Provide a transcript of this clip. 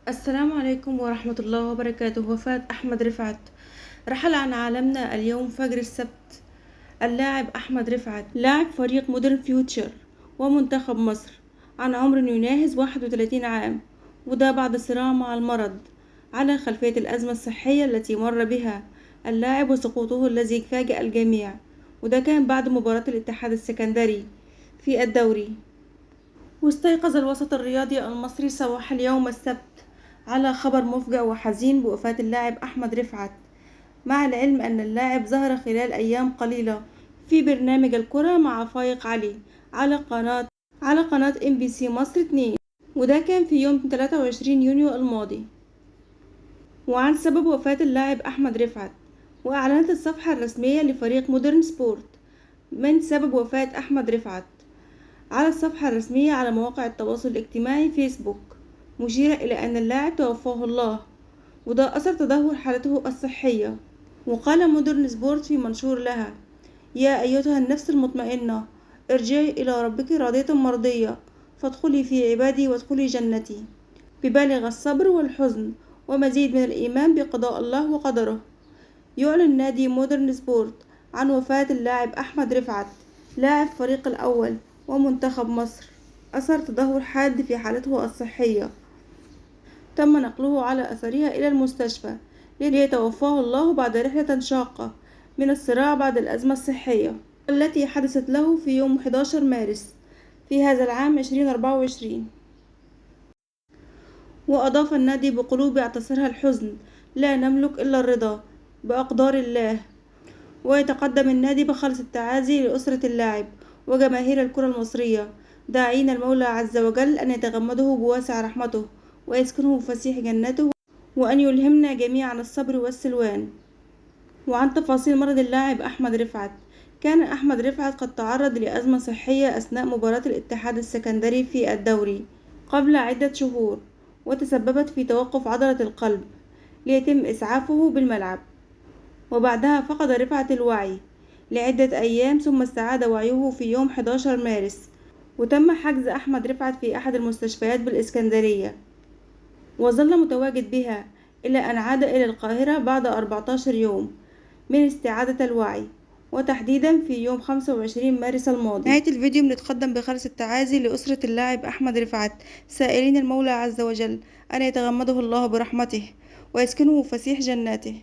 السلام عليكم ورحمة الله وبركاته. وفاة أحمد رفعت. رحل عن عالمنا اليوم فجر السبت اللاعب أحمد رفعت، لاعب فريق مودرن فيوتشر ومنتخب مصر، عن عمر يناهز 31 عام، وده بعد صراع مع المرض على خلفية الأزمة الصحية التي مر بها اللاعب وسقوطه الذي فاجأ الجميع، وده كان بعد مباراة الاتحاد السكندري في الدوري. واستيقظ الوسط الرياضي المصري صباح اليوم السبت على خبر مفجع وحزين بوفاة اللاعب أحمد رفعت، مع العلم أن اللاعب ظهر خلال أيام قليلة في برنامج الكرة مع فايق علي على قناة MBC مصر 2، وده كان في يوم 23 يونيو الماضي. وعن سبب وفاة اللاعب أحمد رفعت، وأعلنت الصفحة الرسمية لفريق مودرن سبورت من سبب وفاة أحمد رفعت على الصفحة الرسمية على مواقع التواصل الاجتماعي فيسبوك، مشيرة إلى أن اللاعب توفاه الله، وده أثر تدهور حالته الصحية. وقال مودرن سبورت في منشور لها: يا أيتها النفس المطمئنة، ارجعي إلى ربك راضية مرضية، فادخلي في عبادي وادخلي جنتي، ببالغ الصبر والحزن ومزيد من الإيمان بقضاء الله وقدره. يعلن نادي مودرن سبورت عن وفاة اللاعب أحمد رفعت، لاعب فريق الأول ومنتخب مصر، أثر تدهور حاد في حالته الصحية، تم نقله على أثرها إلى المستشفى ليتوفاه الله بعد رحلة شاقة من الصراع بعد الأزمة الصحية التي حدثت له في يوم 11 مارس في هذا العام 2024. وأضاف النادي: بقلوب يعتصرها الحزن لا نملك إلا الرضا بأقدار الله. ويتقدم النادي بخالص التعازي لأسرة اللاعب وجماهير الكرة المصرية، داعين المولى عز وجل أن يتغمده بواسع رحمته ويسكنه فسيح جنته، وأن يلهمنا جميعا الصبر والسلوان. وعن تفاصيل مرض اللاعب أحمد رفعت: كان أحمد رفعت قد تعرض لأزمة صحية أثناء مباراة الاتحاد السكندري في الدوري قبل عدة شهور، وتسببت في توقف عضلة القلب ليتم إسعافه بالملعب، وبعدها فقد رفعت الوعي لعدة أيام ثم استعاد وعيه في يوم 11 مارس، وتم حجز أحمد رفعت في أحد المستشفيات بالإسكندرية، وظل متواجد بها إلى أن عاد إلى القاهرة بعد 14 يوم من استعادة الوعي، وتحديدا في يوم 25 مارس الماضي. نهاية الفيديو بنتقدم بخالص التعازي لأسرة اللاعب أحمد رفعت، سائلين المولى عز وجل أن يتغمده الله برحمته ويسكنه فسيح جناته.